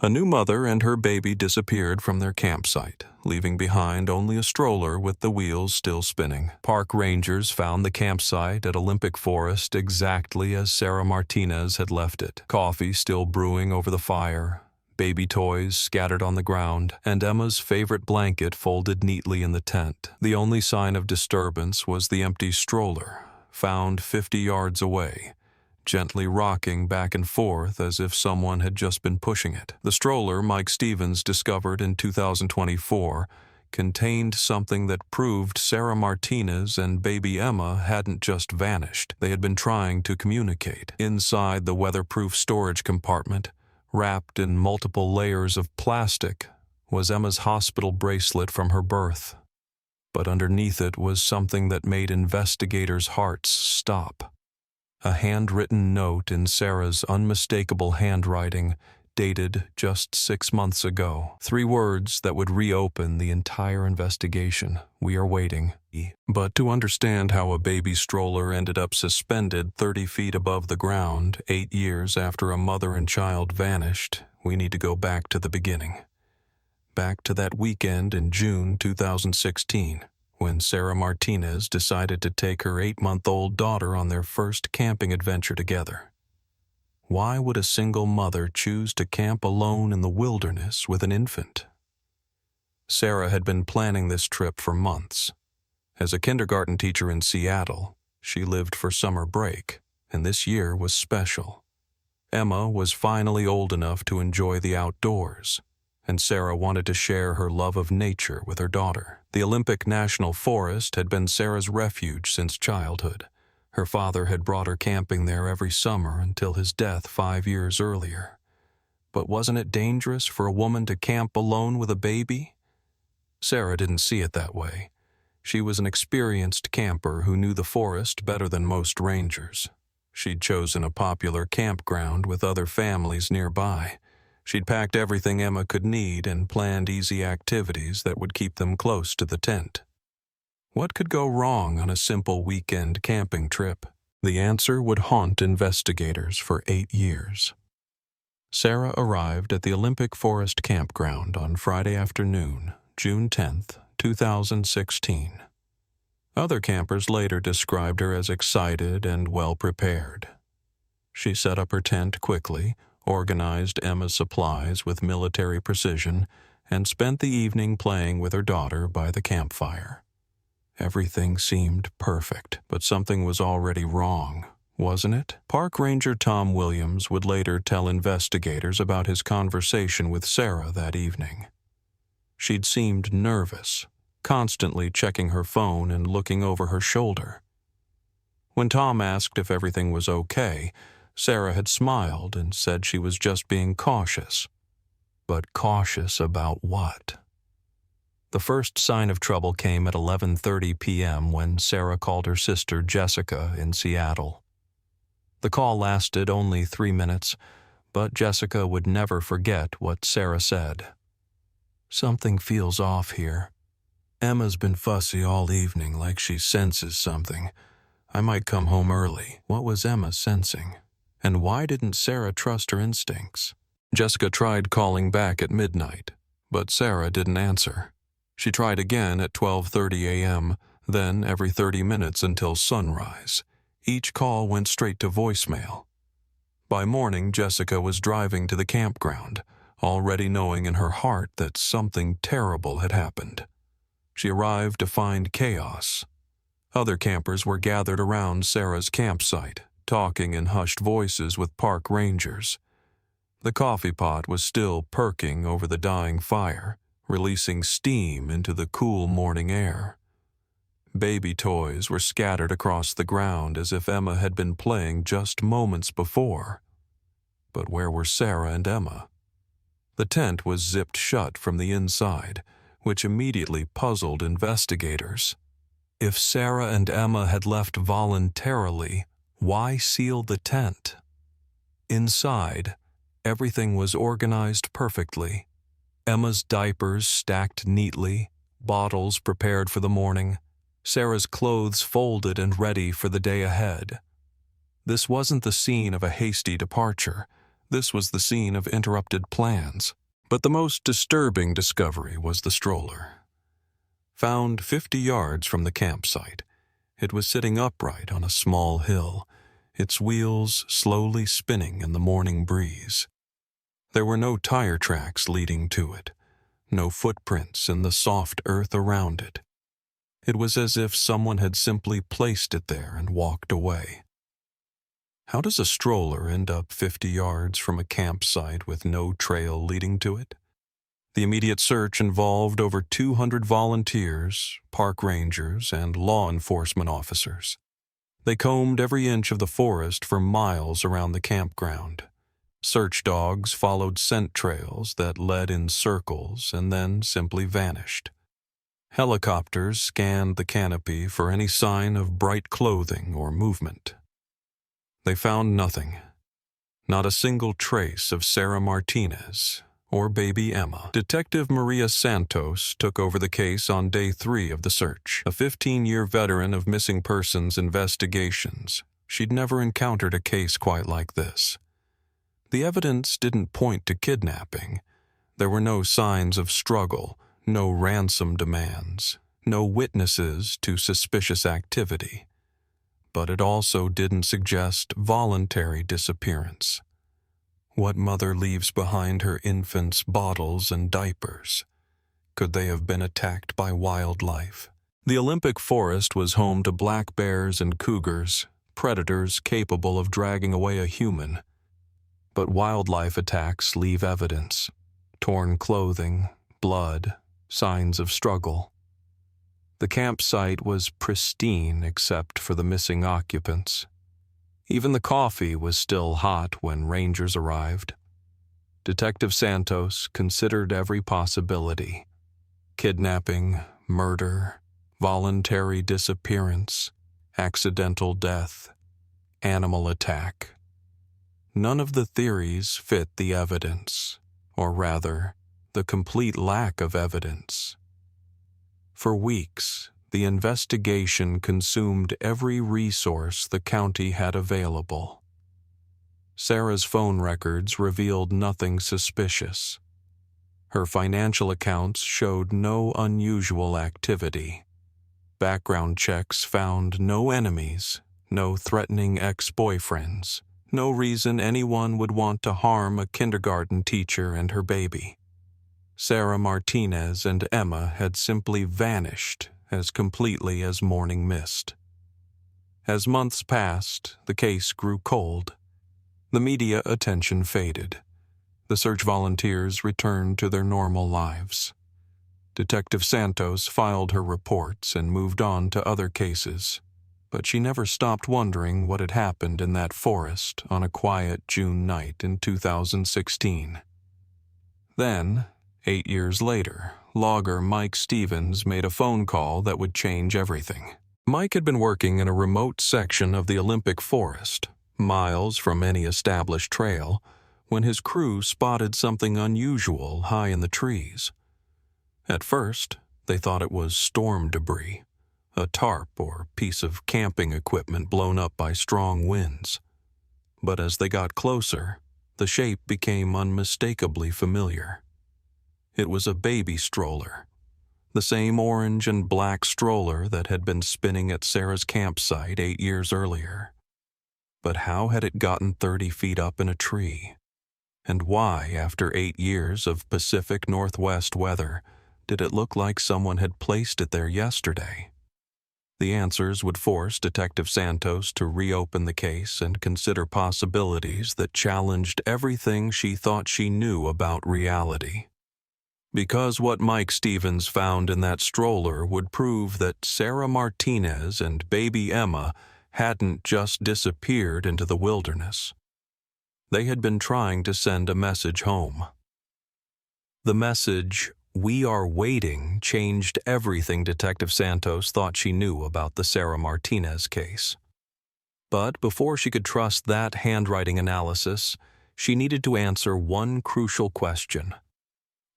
A new mother and her baby disappeared from their campsite, leaving behind only a stroller with the wheels still spinning. Park rangers found the campsite at Olympic Forest exactly as Sarah Martinez had left it. Coffee still brewing over the fire, baby toys scattered on the ground, and Emma's favorite blanket folded neatly in the tent. The only sign of disturbance was the empty stroller, found 50 yards away, gently rocking back and forth as if someone had just been pushing it. The stroller Mike Stevens discovered in 2024 contained something that proved Sarah Martinez and baby Emma hadn't just vanished. They had been trying to communicate. Inside the weatherproof storage compartment, wrapped in multiple layers of plastic, was Emma's hospital bracelet from her birth. But underneath it was something that made investigators' hearts stop. A handwritten note in Sarah's unmistakable handwriting, dated just 6 months ago. 3 words that would reopen the entire investigation. We are waiting. But to understand how a baby stroller ended up suspended 30 feet above the ground 8 years after a mother and child vanished, we need to go back to the beginning. Back to that weekend in June 2016. When Sarah Martinez decided to take her 8-month-old daughter on their first camping adventure together. Why would a single mother choose to camp alone in the wilderness with an infant? Sarah had been planning this trip for months. As a kindergarten teacher in Seattle, she lived for summer break, and this year was special. Emma was finally old enough to enjoy the outdoors, and Sarah wanted to share her love of nature with her daughter. The Olympic National Forest had been Sarah's refuge since childhood. Her father had brought her camping there every summer until his death 5 years earlier. But wasn't it dangerous for a woman to camp alone with a baby? Sarah didn't see it that way. She was an experienced camper who knew the forest better than most rangers. She'd chosen a popular campground with other families nearby. She'd packed everything Emma could need and planned easy activities that would keep them close to the tent. What could go wrong on a simple weekend camping trip? The answer would haunt investigators for 8 years. Sarah arrived at the Olympic Forest campground on Friday afternoon, June 10th, 2016. Other campers later described her as excited and well-prepared. She set up her tent quickly, organized Emma's supplies with military precision, and spent the evening playing with her daughter by the campfire. Everything seemed perfect, but something was already wrong, wasn't it? Park Ranger Tom Williams would later tell investigators about his conversation with Sarah that evening. She'd seemed nervous, constantly checking her phone and looking over her shoulder. When Tom asked if everything was okay, Sarah had smiled and said she was just being cautious. But cautious about what? The first sign of trouble came at 11:30 p.m. when Sarah called her sister Jessica in Seattle. The call lasted only 3 minutes, but Jessica would never forget what Sarah said. "Something feels off here. Emma's been fussy all evening, like she senses something. I might come home early." What was Emma sensing? And why didn't Sarah trust her instincts? Jessica tried calling back at midnight, but Sarah didn't answer. She tried again at 12:30 a.m., then every 30 minutes until sunrise. Each call went straight to voicemail. By morning, Jessica was driving to the campground, already knowing in her heart that something terrible had happened. She arrived to find chaos. Other campers were gathered around Sarah's campsite, talking in hushed voices with park rangers. The coffee pot was still perking over the dying fire, releasing steam into the cool morning air. Baby toys were scattered across the ground as if Emma had been playing just moments before. But where were Sarah and Emma? The tent was zipped shut from the inside, which immediately puzzled investigators. If Sarah and Emma had left voluntarily, why seal the tent? Inside, everything was organized perfectly. Emma's diapers stacked neatly, bottles prepared for the morning, Sarah's clothes folded and ready for the day ahead. This wasn't the scene of a hasty departure. This was the scene of interrupted plans. But the most disturbing discovery was the stroller. Found 50 yards from the campsite, it was sitting upright on a small hill, its wheels slowly spinning in the morning breeze. There were no tire tracks leading to it, no footprints in the soft earth around it. It was as if someone had simply placed it there and walked away. How does a stroller end up 50 yards from a campsite with no trail leading to it? The immediate search involved over 200 volunteers, park rangers, and law enforcement officers. They combed every inch of the forest for miles around the campground. Search dogs followed scent trails that led in circles and then simply vanished. Helicopters scanned the canopy for any sign of bright clothing or movement. They found nothing. Not a single trace of Sarah Martinez or baby Emma. Detective Maria Santos took over the case on day 3 of the search. A 15-year veteran of missing persons investigations, she'd never encountered a case quite like this. The evidence didn't point to kidnapping. There were no signs of struggle, no ransom demands, no witnesses to suspicious activity. But it also didn't suggest voluntary disappearance. What mother leaves behind her infant's bottles and diapers? Could they have been attacked by wildlife? The Olympic Forest was home to black bears and cougars, predators capable of dragging away a human. But wildlife attacks leave evidence: torn clothing, blood, signs of struggle. The campsite was pristine except for the missing occupants. Even the coffee was still hot when rangers arrived. Detective Santos considered every possibility: kidnapping, murder, voluntary disappearance, accidental death, animal attack. None of the theories fit the evidence, or rather, the complete lack of evidence. For weeks, the investigation consumed every resource the county had available. Sarah's phone records revealed nothing suspicious. Her financial accounts showed no unusual activity. Background checks found no enemies, no threatening ex-boyfriends, no reason anyone would want to harm a kindergarten teacher and her baby. Sarah Martinez and Emma had simply vanished as completely as morning mist. As months passed, the case grew cold. The media attention faded. The search volunteers returned to their normal lives. Detective Santos filed her reports and moved on to other cases, but she never stopped wondering what had happened in that forest on a quiet June night in 2016. Then, 8 years later, logger Mike Stevens made a phone call that would change everything. Mike had been working in a remote section of the Olympic Forest, miles from any established trail, when his crew spotted something unusual high in the trees. At first, they thought it was storm debris, a tarp or piece of camping equipment blown up by strong winds. But as they got closer, the shape became unmistakably familiar. It was a baby stroller, the same orange and black stroller that had been spinning at Sarah's campsite 8 years earlier. But how had it gotten 30 feet up in a tree? And why, after 8 years of Pacific Northwest weather, did it look like someone had placed it there yesterday? The answers would force Detective Santos to reopen the case and consider possibilities that challenged everything she thought she knew about reality. Because what Mike Stevens found in that stroller would prove that Sarah Martinez and baby Emma hadn't just disappeared into the wilderness. They had been trying to send a message home. The message, "We are waiting," changed everything Detective Santos thought she knew about the Sarah Martinez case. But before she could trust that handwriting analysis, she needed to answer one crucial question.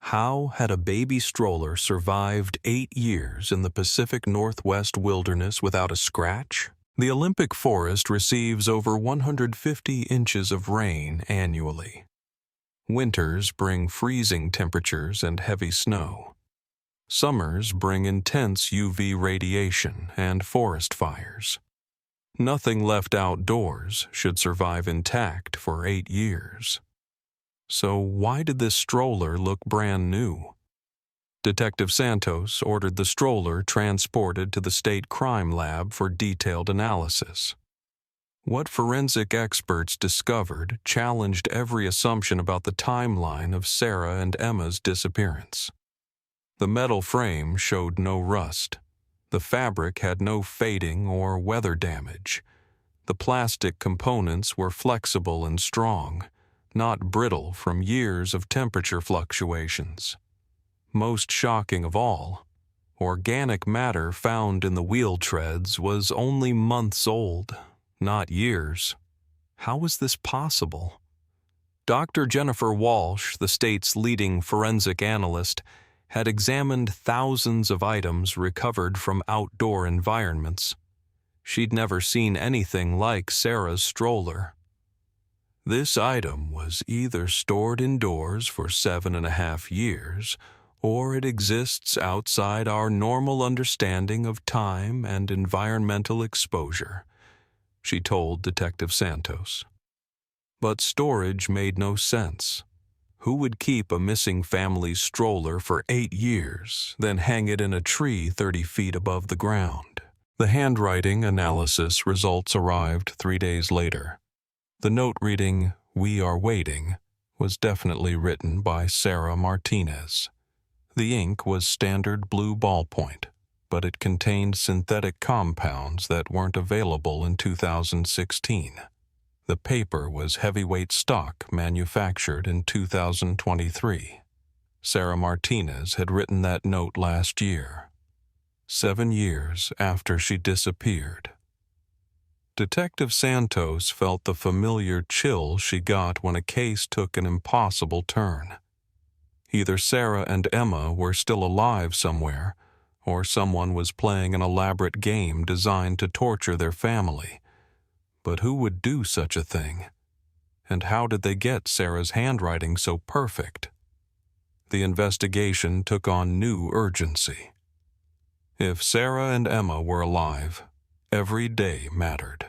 How had a baby stroller survived 8 years in the Pacific Northwest wilderness without a scratch? The Olympic Forest receives over 150 inches of rain annually. Winters bring freezing temperatures and heavy snow. Summers bring intense UV radiation and forest fires. Nothing left outdoors should survive intact for 8 years. So why did this stroller look brand new? Detective Santos ordered the stroller transported to the state crime lab for detailed analysis. What forensic experts discovered challenged every assumption about the timeline of Sarah and Emma's disappearance. The metal frame showed no rust. The fabric had no fading or weather damage. The plastic components were flexible and strong, not brittle from years of temperature fluctuations. Most shocking of all, organic matter found in the wheel treads was only months old, not years. How was this possible? Dr. Jennifer Walsh, the state's leading forensic analyst, had examined thousands of items recovered from outdoor environments. She'd never seen anything like Sarah's stroller. This item was either stored indoors for 7.5 years, or it exists outside our normal understanding of time and environmental exposure, she told Detective Santos. But storage made no sense. Who would keep a missing family's stroller for 8 years, then hang it in a tree 30 feet above the ground? The handwriting analysis results arrived 3 days later. The note reading, "We are waiting," was definitely written by Sarah Martinez. The ink was standard blue ballpoint, but it contained synthetic compounds that weren't available in 2016. The paper was heavyweight stock manufactured in 2023. Sarah Martinez had written that note last year, 7 years after she disappeared. Detective Santos felt the familiar chill she got when a case took an impossible turn. Either Sarah and Emma were still alive somewhere, or someone was playing an elaborate game designed to torture their family. But who would do such a thing? And how did they get Sarah's handwriting so perfect? The investigation took on new urgency. If Sarah and Emma were alive, every day mattered.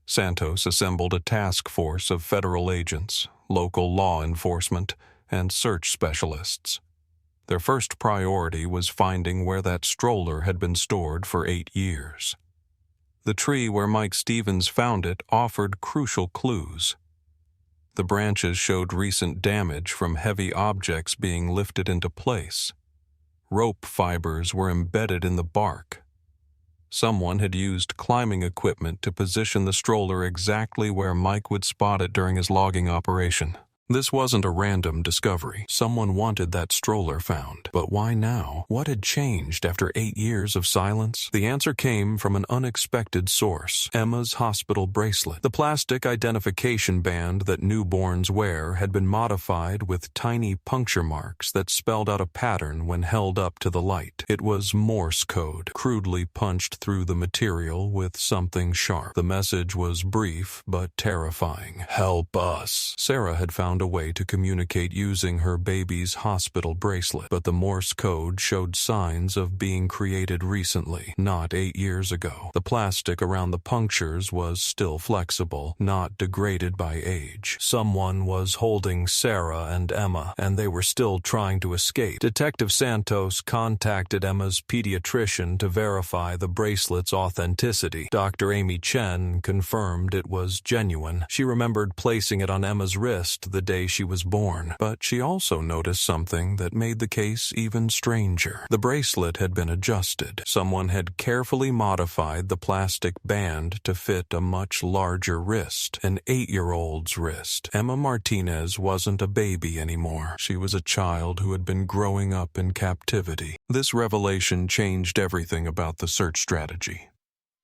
Santos assembled a task force of federal agents, local law enforcement, and search specialists. Their first priority was finding where that stroller had been stored for 8 years. The tree where Mike Stevens found it offered crucial clues. The branches showed recent damage from heavy objects being lifted into place. Rope fibers were embedded in the bark. Someone had used climbing equipment to position the stroller exactly where Mike would spot it during his logging operation. This wasn't a random discovery. Someone wanted that stroller found. But why now? What had changed after 8 years of silence? The answer came from an unexpected source: Emma's hospital bracelet. The plastic identification band that newborns wear had been modified with tiny puncture marks that spelled out a pattern when held up to the light. It was Morse code, crudely punched through the material with something sharp. The message was brief but terrifying. "Help us." Sarah had found a way to communicate using her baby's hospital bracelet, but the Morse code showed signs of being created recently, not 8 years ago. The plastic around the punctures was still flexible, not degraded by age. Someone was holding Sarah and Emma, and they were still trying to escape. Detective Santos contacted Emma's pediatrician to verify the bracelet's authenticity. Dr. Amy Chen confirmed it was genuine. She remembered placing it on Emma's wrist the day she was born, but she also noticed something that made the case even stranger. The bracelet had been adjusted. Someone had carefully modified the plastic band to fit a much larger wrist, an 8-year-old's wrist. Emma Martinez wasn't a baby anymore. She was a child who had been growing up in captivity. This revelation changed everything about the search strategy.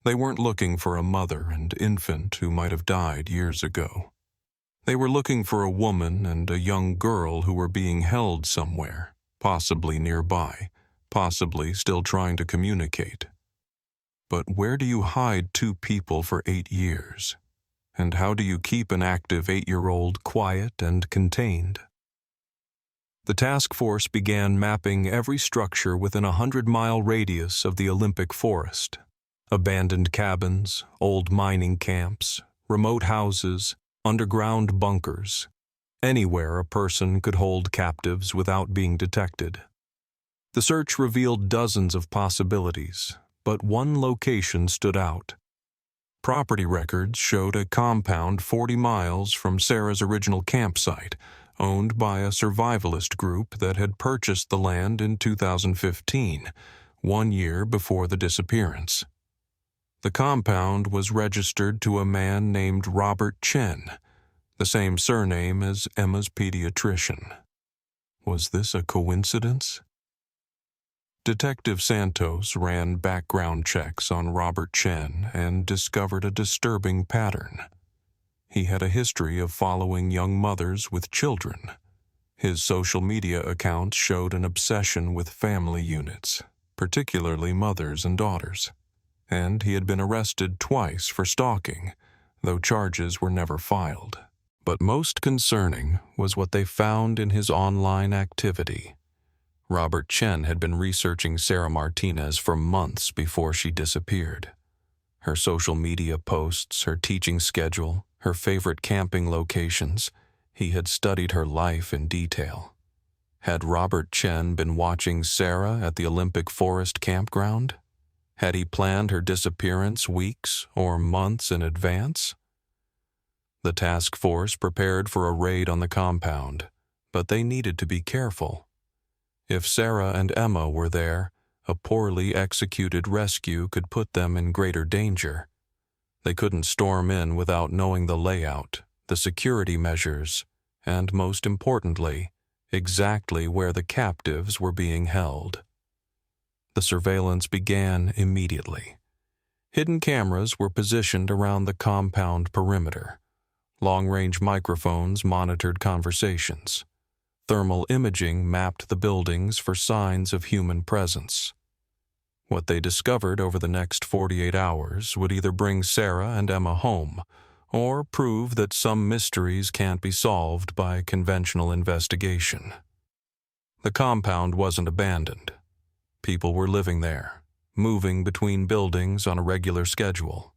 They weren't looking for a mother and infant who might have died years ago. They were looking for a woman and a young girl who were being held somewhere, possibly nearby, possibly still trying to communicate. But where do you hide 2 people for 8 years? And how do you keep an active 8-year-old quiet and contained? The task force began mapping every structure within a 100-mile radius of the Olympic Forest. Abandoned cabins, old mining camps, remote houses, underground bunkers. Anywhere a person could hold captives without being detected. The search revealed dozens of possibilities, but one location stood out. Property records showed a compound 40 miles from Sarah's original campsite, owned by a survivalist group that had purchased the land in 2015, 1 year before the disappearance. The compound was registered to a man named Robert Chen, the same surname as Emma's pediatrician. Was this a coincidence? Detective Santos ran background checks on Robert Chen and discovered a disturbing pattern. He had a history of following young mothers with children. His social media accounts showed an obsession with family units, particularly mothers and daughters. And he had been arrested twice for stalking, though charges were never filed. But most concerning was what they found in his online activity. Robert Chen had been researching Sarah Martinez for months before she disappeared. Her social media posts, her teaching schedule, her favorite camping locations, he had studied her life in detail. Had Robert Chen been watching Sarah at the Olympic Forest campground? Had he planned her disappearance weeks or months in advance? The task force prepared for a raid on the compound, but they needed to be careful. If Sarah and Emma were there, a poorly executed rescue could put them in greater danger. They couldn't storm in without knowing the layout, the security measures, and most importantly, exactly where the captives were being held. The surveillance began immediately. Hidden cameras were positioned around the compound perimeter. Long-range microphones monitored conversations. Thermal imaging mapped the buildings for signs of human presence. What they discovered over the next 48 hours would either bring Sarah and Emma home, or prove that some mysteries can't be solved by conventional investigation. The compound wasn't abandoned. People were living there, moving between buildings on a regular schedule.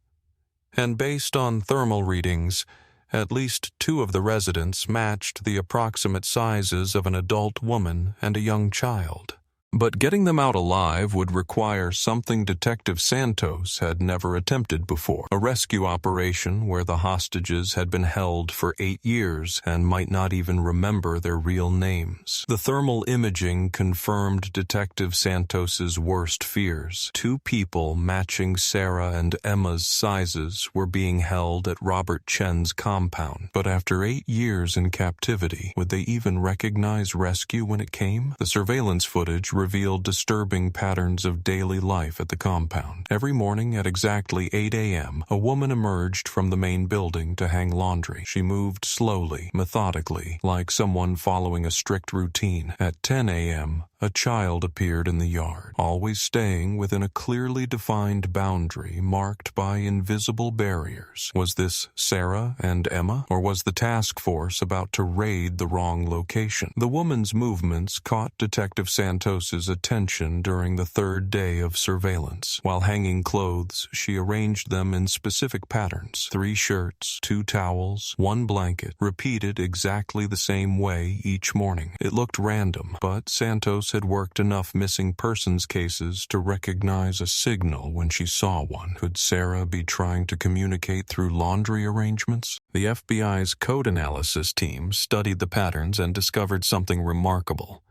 And based on thermal readings, at least 2 of the residents matched the approximate sizes of an adult woman and a young child. But getting them out alive would require something Detective Santos had never attempted before. A rescue operation where the hostages had been held for 8 years and might not even remember their real names. The thermal imaging confirmed Detective Santos's worst fears. 2 people matching Sarah and Emma's sizes were being held at Robert Chen's compound. But after 8 years in captivity, would they even recognize rescue when it came? The surveillance footage revealed disturbing patterns of daily life at the compound. Every morning at exactly 8 a.m., a woman emerged from the main building to hang laundry. She moved slowly, methodically, like someone following a strict routine. At 10 a.m., a child appeared in the yard, always staying within a clearly defined boundary marked by invisible barriers. Was this Sarah and Emma, or was the task force about to raid the wrong location? The woman's movements caught Detective Santos's attention during the 3rd day of surveillance. While hanging clothes, she arranged them in specific patterns. 3 shirts, 2 towels, 1 blanket, repeated exactly the same way each morning. It looked random, but Santos had worked enough missing persons cases to recognize a signal when she saw one. Could Sarah be trying to communicate through laundry arrangements? The FBI's code analysis team studied the patterns and discovered something remarkable.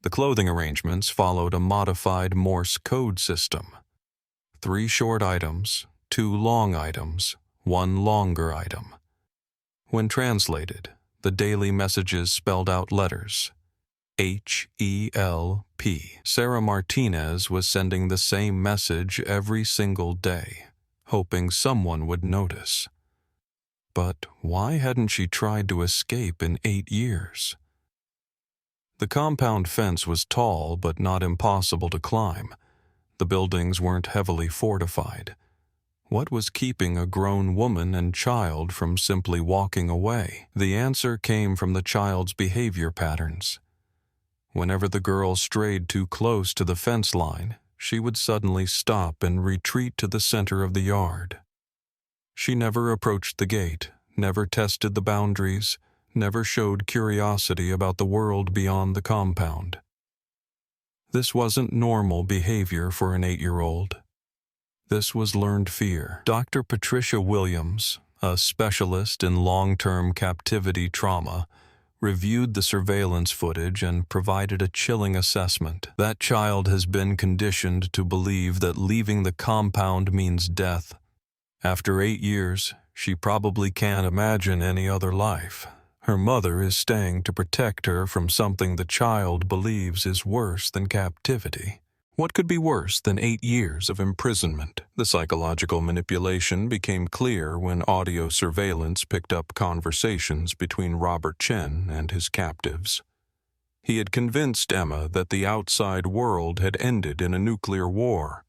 The clothing arrangements followed a modified Morse code system. 3 short items, 2 long items, 1 longer item. When translated, the daily messages spelled out letters. H-E-L-P. Sarah Martinez was sending the same message every single day, hoping someone would notice. But why hadn't she tried to escape in 8 years? The compound fence was tall but not impossible to climb. The buildings weren't heavily fortified. What was keeping a grown woman and child from simply walking away? The answer came from the child's behavior patterns. Whenever the girl strayed too close to the fence line, she would suddenly stop and retreat to the center of the yard. She never approached the gate, never tested the boundaries, never showed curiosity about the world beyond the compound. This wasn't normal behavior for an 8-year-old. This was learned fear. Dr. Patricia Williams, a specialist in long-term captivity trauma, reviewed the surveillance footage and provided a chilling assessment. That child has been conditioned to believe that leaving the compound means death. After 8 years, she probably can't imagine any other life. Her mother is staying to protect her from something the child believes is worse than captivity. What could be worse than 8 years of imprisonment? The psychological manipulation became clear when audio surveillance picked up conversations between Robert Chen and his captives. He had convinced Emma that the outside world had ended in a nuclear war.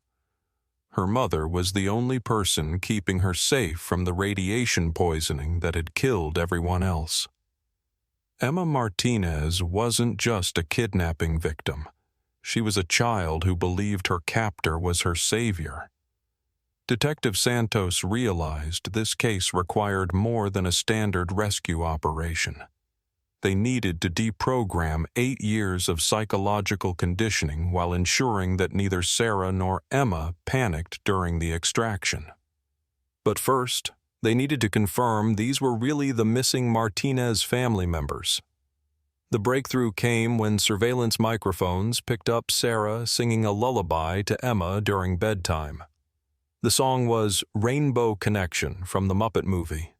Her mother was the only person keeping her safe from the radiation poisoning that had killed everyone else. Emma Martinez wasn't just a kidnapping victim. She was a child who believed her captor was her savior. Detective Santos realized this case required more than a standard rescue operation. They needed to deprogram 8 years of psychological conditioning while ensuring that neither Sarah nor Emma panicked during the extraction. But first, they needed to confirm these were really the missing Martinez family members. The breakthrough came when surveillance microphones picked up Sarah singing a lullaby to Emma during bedtime. The song was Rainbow Connection from the Muppet movie,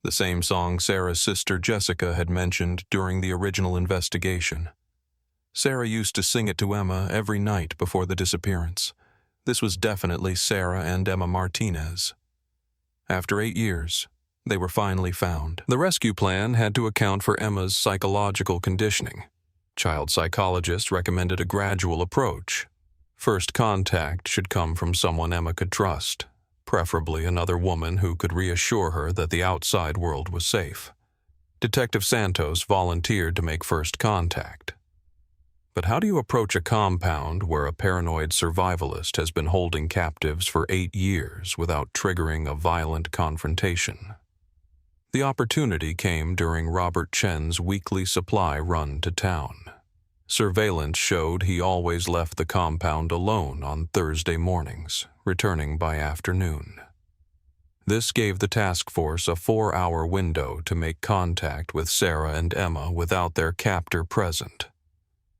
the same song Sarah's sister Jessica had mentioned during the original investigation. Sarah used to sing it to Emma every night before the disappearance. This was definitely Sarah and Emma Martinez. After 8 years, they were finally found. The rescue plan had to account for Emma's psychological conditioning. Child psychologists recommended a gradual approach. First contact should come from someone Emma could trust, preferably another woman who could reassure her that the outside world was safe. Detective Santos volunteered to make first contact. But how do you approach a compound where a paranoid survivalist has been holding captives for 8 years without triggering a violent confrontation? The opportunity came during Robert Chen's weekly supply run to town. Surveillance showed he always left the compound alone on Thursday mornings, returning by afternoon. This gave the task force a 4-hour window to make contact with Sarah and Emma without their captor present.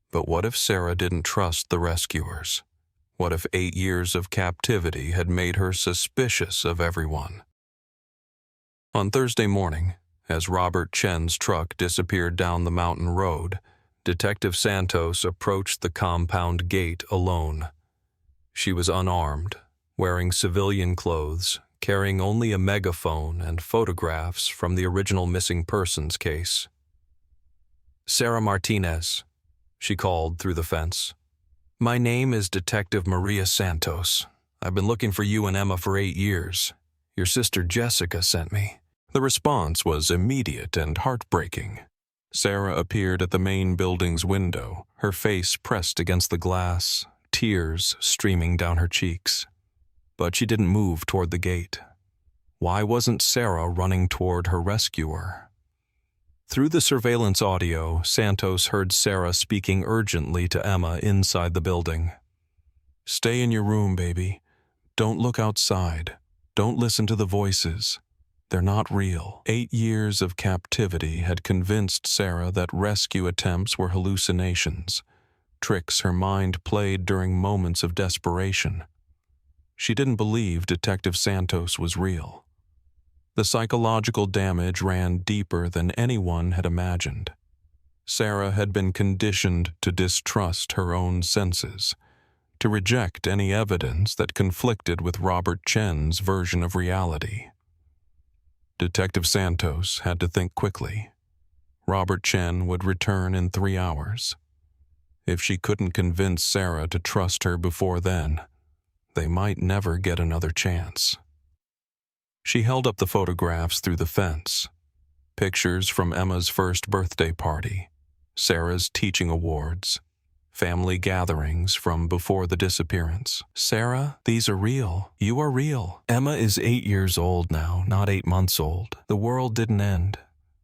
But what if Sarah didn't trust the rescuers? What if 8 years of captivity had made her suspicious of everyone? On Thursday morning, as Robert Chen's truck disappeared down the mountain road, Detective Santos approached the compound gate alone. She was unarmed, wearing civilian clothes, carrying only a megaphone and photographs from the original missing persons case. "Sarah Martinez," she called through the fence. "My name is Detective Maria Santos. I've been looking for you and Emma for 8 years. Your sister Jessica sent me." The response was immediate and heartbreaking. Sarah appeared at the main building's window, her face pressed against the glass, tears streaming down her cheeks. But she didn't move toward the gate. Why wasn't Sarah running toward her rescuer? Through the surveillance audio, Santos heard Sarah speaking urgently to Emma inside the building. "Stay in your room, baby. Don't look outside. Don't listen to the voices. They're not real." 8 years of captivity had convinced Sarah that rescue attempts were hallucinations, tricks her mind played during moments of desperation. She didn't believe Detective Santos was real. The psychological damage ran deeper than anyone had imagined. Sarah had been conditioned to distrust her own senses, to reject any evidence that conflicted with Robert Chen's version of reality. Detective Santos had to think quickly. Robert Chen would return in 3 hours. If she couldn't convince Sarah to trust her before then, they might never get another chance. She held up the photographs through the fence. Pictures from Emma's first birthday party, Sarah's teaching awards, family gatherings from before the disappearance. Sarah, these are real. You are real. Emma is 8 years old now, not 8 months old. The world didn't end.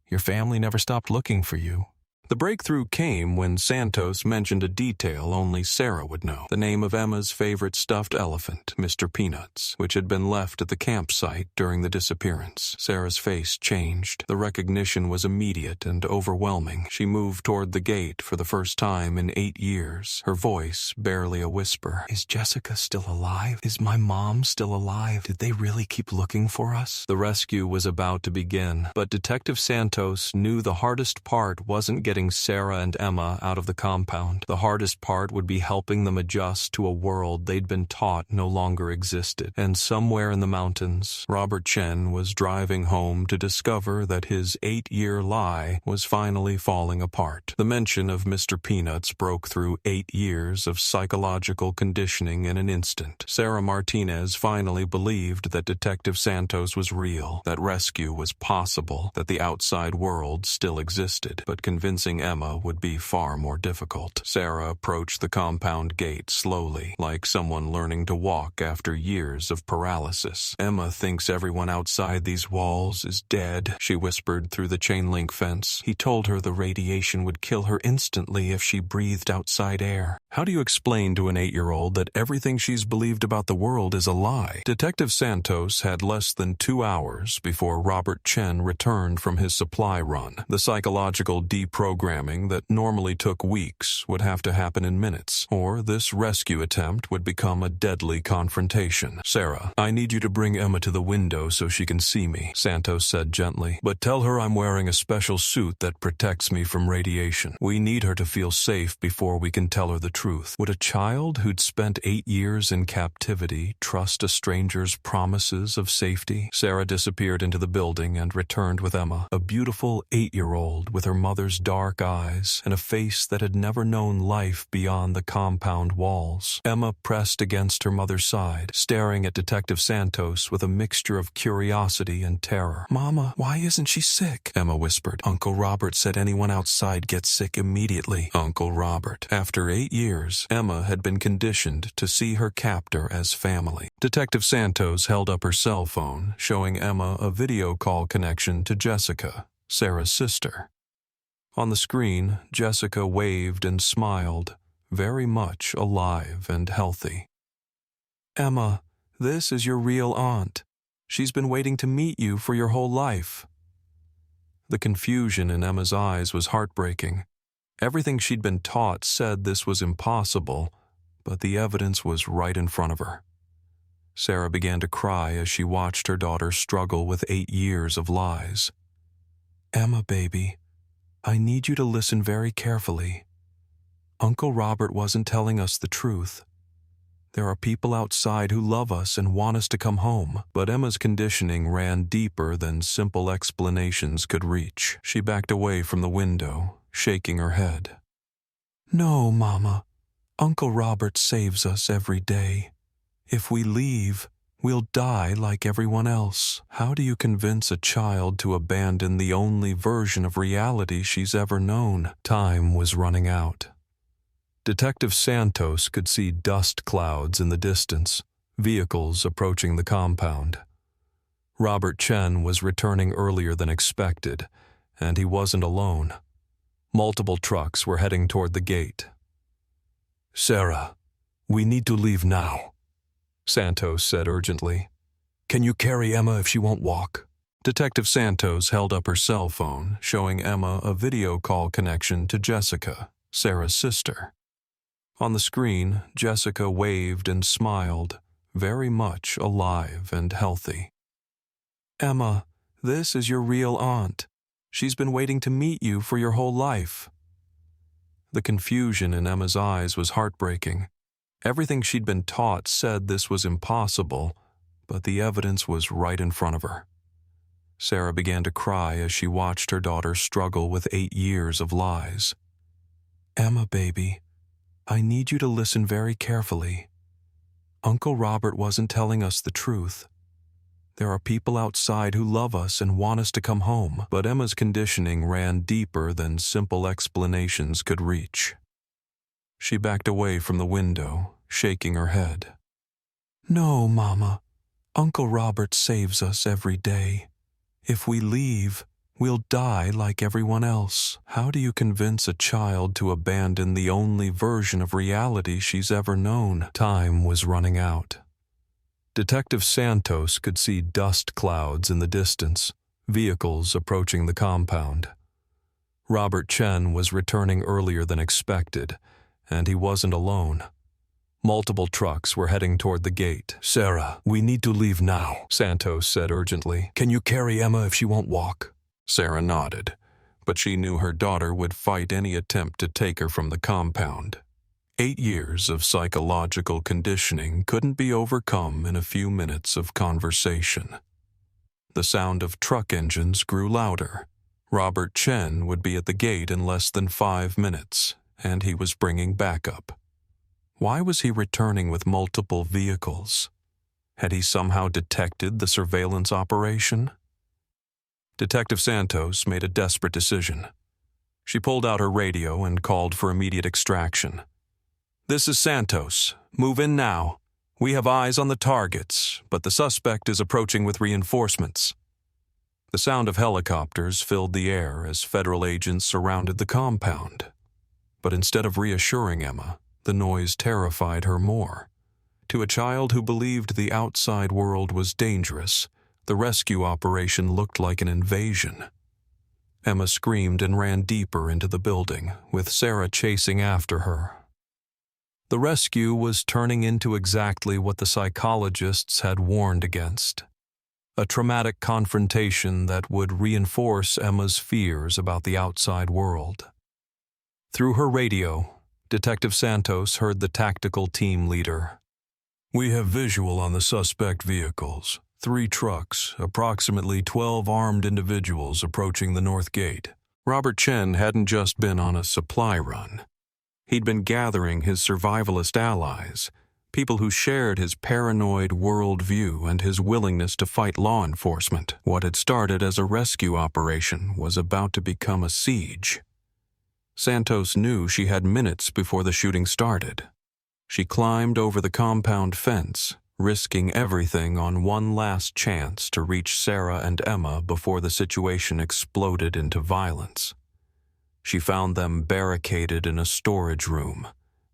Your family never stopped looking for you. The breakthrough came when Santos mentioned a detail only Sarah would know. The name of Emma's favorite stuffed elephant, Mr. Peanuts, which had been left at the campsite during the disappearance. Sarah's face changed. The recognition was immediate and overwhelming. She moved toward the gate for the first time in 8 years, her voice barely a whisper. Is Jessica still alive? Is my mom still alive? Did they really keep looking for us? The rescue was about to begin, but Detective Santos knew the hardest part wasn't getting Sarah and Emma out of the compound. The hardest part would be helping them adjust to a world they'd been taught no longer existed. And somewhere in the mountains, Robert Chen was driving home to discover that his 8-year lie was finally falling apart. The mention of Mr. Peanuts broke through 8 years of psychological conditioning in an instant. Sarah Martinez finally believed that Detective Santos was real, that rescue was possible, that the outside world still existed. But convincing Emma would be far more difficult. Sarah approached the compound gate slowly, like someone learning to walk after years of paralysis. Emma thinks everyone outside these walls is dead, she whispered through the chain-link fence. He told her the radiation would kill her instantly if she breathed outside air. How do you explain to an 8-year-old that everything she's believed about the world is a lie? Detective Santos had less than 2 hours before Robert Chen returned from his supply run. The psychological deprogramming that normally took weeks would have to happen in minutes, or this rescue attempt would become a deadly confrontation. Sarah, I need you to bring Emma to the window so she can see me, Santos said gently. But tell her I'm wearing a special suit that protects me from radiation. We need her to feel safe before we can tell her the truth. Would a child who'd spent 8 years in captivity trust a stranger's promises of safety? Sarah disappeared into the building and returned with Emma, a beautiful 8-year-old with her mother's dark eyes and a face that had never known life beyond the compound walls. Emma pressed against her mother's side, staring at Detective Santos with a mixture of curiosity and terror. Mama, why isn't she sick? Emma whispered. Uncle Robert said anyone outside gets sick immediately. Uncle Robert. After 8 years, Emma had been conditioned to see her captor as family. Detective Santos held up her cell phone, showing Emma a video call connection to Jessica, Sarah's sister. On the screen, Jessica waved and smiled, very much alive and healthy. Emma, this is your real aunt. She's been waiting to meet you for your whole life. The confusion in Emma's eyes was heartbreaking. Everything she'd been taught said this was impossible, but the evidence was right in front of her. Sarah began to cry as she watched her daughter struggle with 8 years of lies. Emma, baby, I need you to listen very carefully. Uncle Robert wasn't telling us the truth. There are people outside who love us and want us to come home. But Emma's conditioning ran deeper than simple explanations could reach. She backed away from the window, shaking her head. No, Mama. Uncle Robert saves us every day. If we leave, we'll die like everyone else. How do you convince a child to abandon the only version of reality she's ever known? Time was running out. Detective Santos could see dust clouds in the distance, vehicles approaching the compound. Robert Chen was returning earlier than expected, and he wasn't alone. Multiple trucks were heading toward the gate. Sarah, we need to leave now, Santos said urgently. Can you carry Emma if she won't walk? Detective Santos held up her cell phone, showing Emma a video call connection to Jessica, Sarah's sister. On the screen, Jessica waved and smiled, very much alive and healthy. Emma, this is your real aunt. She's been waiting to meet you for your whole life. The confusion in Emma's eyes was heartbreaking. Everything she'd been taught said this was impossible, but the evidence was right in front of her. Sarah began to cry as she watched her daughter struggle with 8 years of lies. Emma, baby, I need you to listen very carefully. Uncle Robert wasn't telling us the truth. There are people outside who love us and want us to come home. But Emma's conditioning ran deeper than simple explanations could reach. She backed away from the window, shaking her head. "No, Mama. Uncle Robert saves us every day. If we leave, we'll die like everyone else." How do you convince a child to abandon the only version of reality she's ever known? Time was running out. Detective Santos could see dust clouds in the distance, vehicles approaching the compound. Robert Chen was returning earlier than expected, and he wasn't alone. Multiple trucks were heading toward the gate. "Sarah, we need to leave now," Santos said urgently. "Can you carry Emma if she won't walk?" Sarah nodded, but she knew her daughter would fight any attempt to take her from the compound. 8 years of psychological conditioning couldn't be overcome in a few minutes of conversation. The sound of truck engines grew louder. Robert Chen would be at the gate in less than 5 minutes, and he was bringing backup. Why was he returning with multiple vehicles? Had he somehow detected the surveillance operation? Detective Santos made a desperate decision. She pulled out her radio and called for immediate extraction. "This is Santos. Move in now. We have eyes on the targets, but the suspect is approaching with reinforcements." The sound of helicopters filled the air as federal agents surrounded the compound. But instead of reassuring Emma, the noise terrified her more. To a child who believed the outside world was dangerous, the rescue operation looked like an invasion. Emma screamed and ran deeper into the building, with Sarah chasing after her. The rescue was turning into exactly what the psychologists had warned against: a traumatic confrontation that would reinforce Emma's fears about the outside world. Through her radio, Detective Santos heard the tactical team leader. "We have visual on the suspect vehicles. 3 trucks, approximately 12 armed individuals approaching the north gate." Robert Chen hadn't just been on a supply run. He'd been gathering his survivalist allies, people who shared his paranoid worldview and his willingness to fight law enforcement. What had started as a rescue operation was about to become a siege. Santos knew she had minutes before the shooting started. She climbed over the compound fence, risking everything on one last chance to reach Sarah and Emma before the situation exploded into violence. She found them barricaded in a storage room,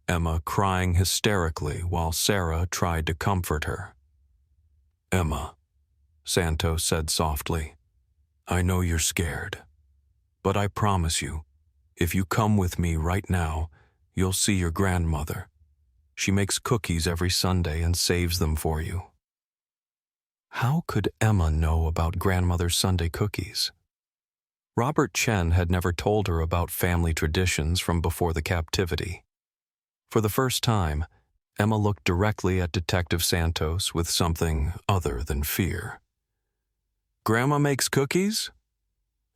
Emma crying hysterically while Sarah tried to comfort her. "Emma," Santos said softly, "I know you're scared, but I promise you, if you come with me right now, you'll see your grandmother. She makes cookies every Sunday and saves them for you." How could Emma know about grandmother's Sunday cookies? Robert Chen had never told her about family traditions from before the captivity. For the first time, Emma looked directly at Detective Santos with something other than fear. "Grandma makes cookies?"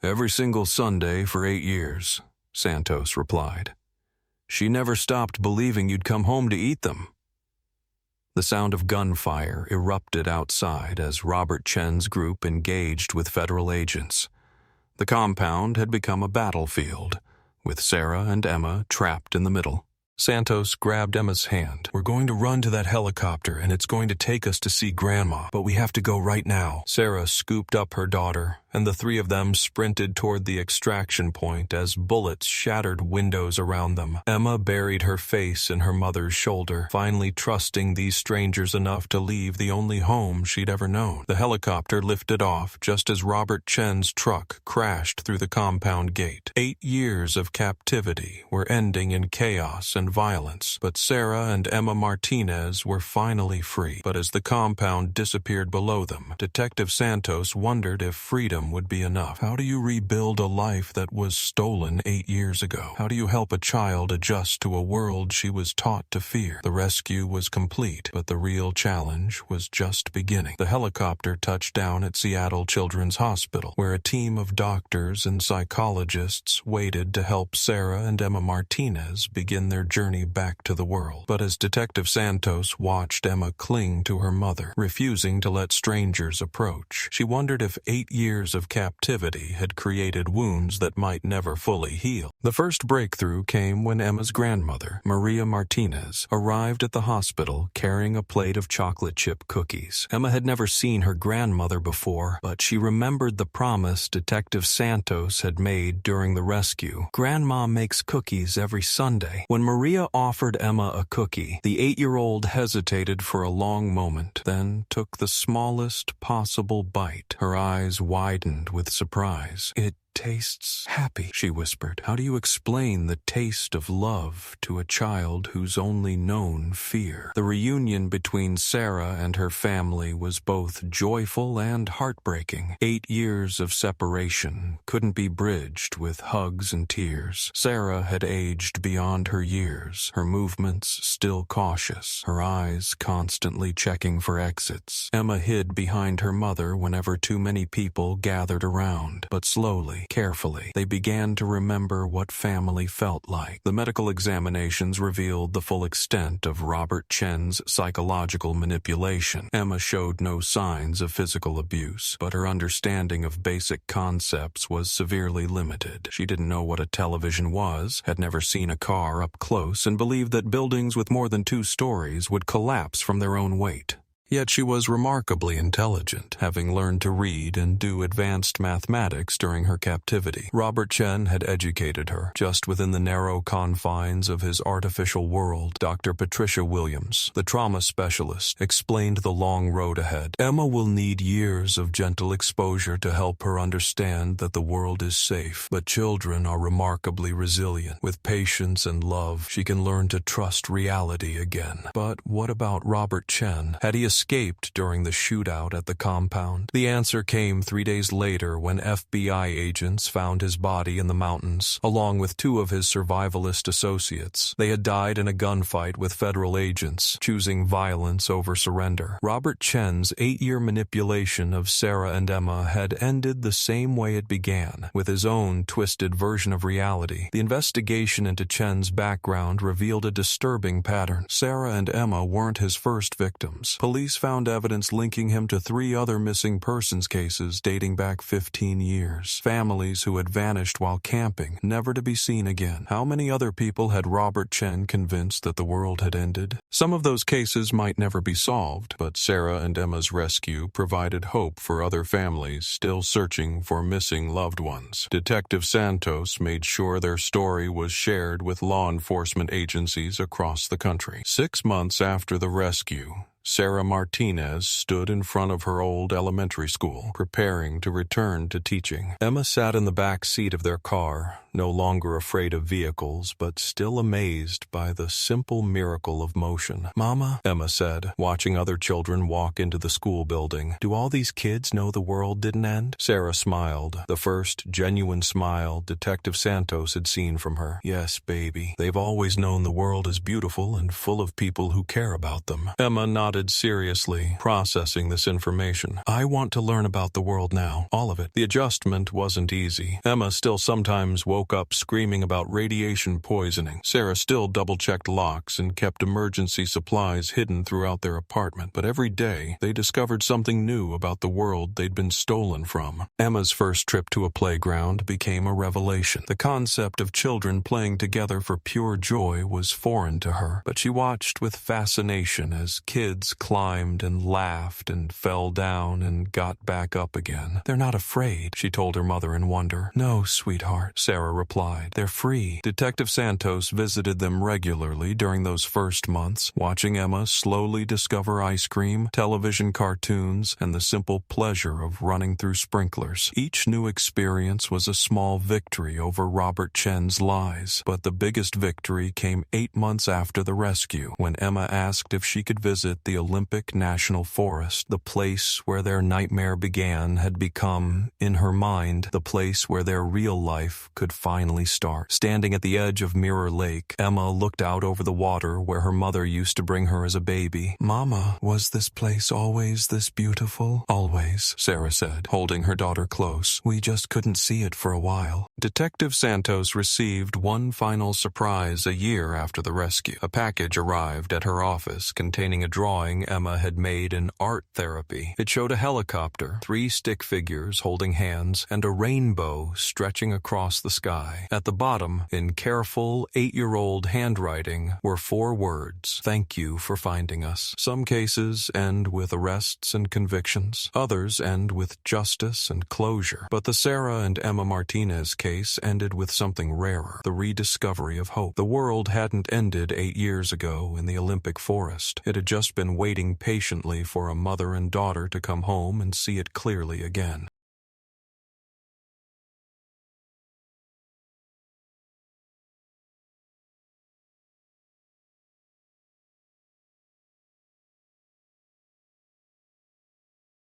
"Every single Sunday for 8 years, Santos replied. "She never stopped believing you'd come home to eat them." The sound of gunfire erupted outside as Robert Chen's group engaged with federal agents. The compound had become a battlefield, with Sarah and Emma trapped in the middle. Santos grabbed Emma's hand. "We're going to run to that helicopter, and it's going to take us to see Grandma, but we have to go right now." Sarah scooped up her daughter, and the 3 of them sprinted toward the extraction point as bullets shattered windows around them. Emma buried her face in her mother's shoulder, finally trusting these strangers enough to leave the only home she'd ever known. The helicopter lifted off just as Robert Chen's truck crashed through the compound gate. 8 years of captivity were ending in chaos and violence, but Sarah and Emma Martinez were finally free. But as the compound disappeared below them, Detective Santos wondered if freedom would be enough. How do you rebuild a life that was stolen 8 years ago? How do you help a child adjust to a world she was taught to fear? The rescue was complete, but the real challenge was just beginning. The helicopter touched down at Seattle Children's Hospital, where a team of doctors and psychologists waited to help Sarah and Emma Martinez begin their journey back to the world. But as Detective Santos watched Emma cling to her mother, refusing to let strangers approach, she wondered if 8 years of captivity had created wounds that might never fully heal. The first breakthrough came when Emma's grandmother, Maria Martinez, arrived at the hospital carrying a plate of chocolate chip cookies. Emma had never seen her grandmother before, but she remembered the promise Detective Santos had made during the rescue. Grandma makes cookies every Sunday. When Maria offered Emma a cookie, the 8-year-old hesitated for a long moment, then took the smallest possible bite. Her eyes widened with surprise. "It tastes happy," she whispered. "How do you explain the taste of love to a child who's only known fear?" The reunion between Sarah and her family was both joyful and heartbreaking. 8 years of separation couldn't be bridged with hugs and tears. Sarah had aged beyond her years, her movements still cautious, her eyes constantly checking for exits. Emma hid behind her mother whenever too many people gathered around, but slowly, carefully, they began to remember what family felt like. The medical examinations revealed the full extent of Robert Chen's psychological manipulation. Emma showed no signs of physical abuse, but her understanding of basic concepts was severely limited. She didn't know what a television was, had never seen a car up close, and believed that buildings with more than 2 stories would collapse from their own weight. Yet she was remarkably intelligent, having learned to read and do advanced mathematics during her captivity. Robert Chen had educated her, just within the narrow confines of his artificial world. Dr. Patricia Williams, the trauma specialist, explained the long road ahead. Emma will need years of gentle exposure to help her understand that the world is safe, but children are remarkably resilient. With patience and love, she can learn to trust reality again. But what about Robert Chen? Had he escaped during the shootout at the compound? The answer came 3 days later when FBI agents found his body in the mountains, along with 2 of his survivalist associates. They had died in a gunfight with federal agents, choosing violence over surrender. Robert Chen's 8-year manipulation of Sarah and Emma had ended the same way it began, with his own twisted version of reality. The investigation into Chen's background revealed a disturbing pattern. Sarah and Emma weren't his first victims. Police found evidence linking him to 3 other missing persons cases dating back 15 years. Families who had vanished while camping, never to be seen again. How many other people had Robert Chen convinced that the world had ended? Some of those cases might never be solved, but Sarah and Emma's rescue provided hope for other families still searching for missing loved ones. Detective Santos made sure their story was shared with law enforcement agencies across the country. 6 months after the rescue, Sarah Martinez stood in front of her old elementary school, preparing to return to teaching. Emma sat in the back seat of their car, no longer afraid of vehicles, but still amazed by the simple miracle of motion. "Mama," Emma said, watching other children walk into the school building, "do all these kids know the world didn't end?" Sarah smiled, the first genuine smile Detective Santos had seen from her. "Yes, baby. They've always known the world is beautiful and full of people who care about them." Emma nodded seriously, processing this information. "I want to learn about the world now, all of it." The adjustment wasn't easy. Emma still sometimes woke up screaming about radiation poisoning. Sarah still double-checked locks and kept emergency supplies hidden throughout their apartment. But every day, they discovered something new about the world they'd been stolen from. Emma's first trip to a playground became a revelation. The concept of children playing together for pure joy was foreign to her, but she watched with fascination as kids climbed and laughed and fell down and got back up again. "They're not afraid," she told her mother in wonder. "No, sweetheart," Sarah replied. "They're free." Detective Santos visited them regularly during those first months, watching Emma slowly discover ice cream, television cartoons, and the simple pleasure of running through sprinklers. Each new experience was a small victory over Robert Chen's lies, but the biggest victory came 8 months after the rescue, when Emma asked if she could visit the the Olympic National Forest. The place where their nightmare began had become, in her mind, the place where their real life could finally start. Standing at the edge of Mirror Lake, Emma looked out over the water where her mother used to bring her as a baby. "Mama, was this place always this beautiful?" "Always," Sarah said, holding her daughter close. "We just couldn't see it for a while." Detective Santos received one final surprise a year after the rescue. A package arrived at her office containing a drawing Emma had made in art therapy. It showed a helicopter, 3 stick figures holding hands, and a rainbow stretching across the sky. At the bottom, in careful 8-year-old handwriting, were 4 words: "Thank you for finding us." Some cases end with arrests and convictions. Others end with justice and closure. But the Sarah and Emma Martinez case ended with something rarer: the rediscovery of hope. The world hadn't ended 8 years ago in the Olympic forest. It had just been waiting patiently for a mother and daughter to come home and see it clearly again.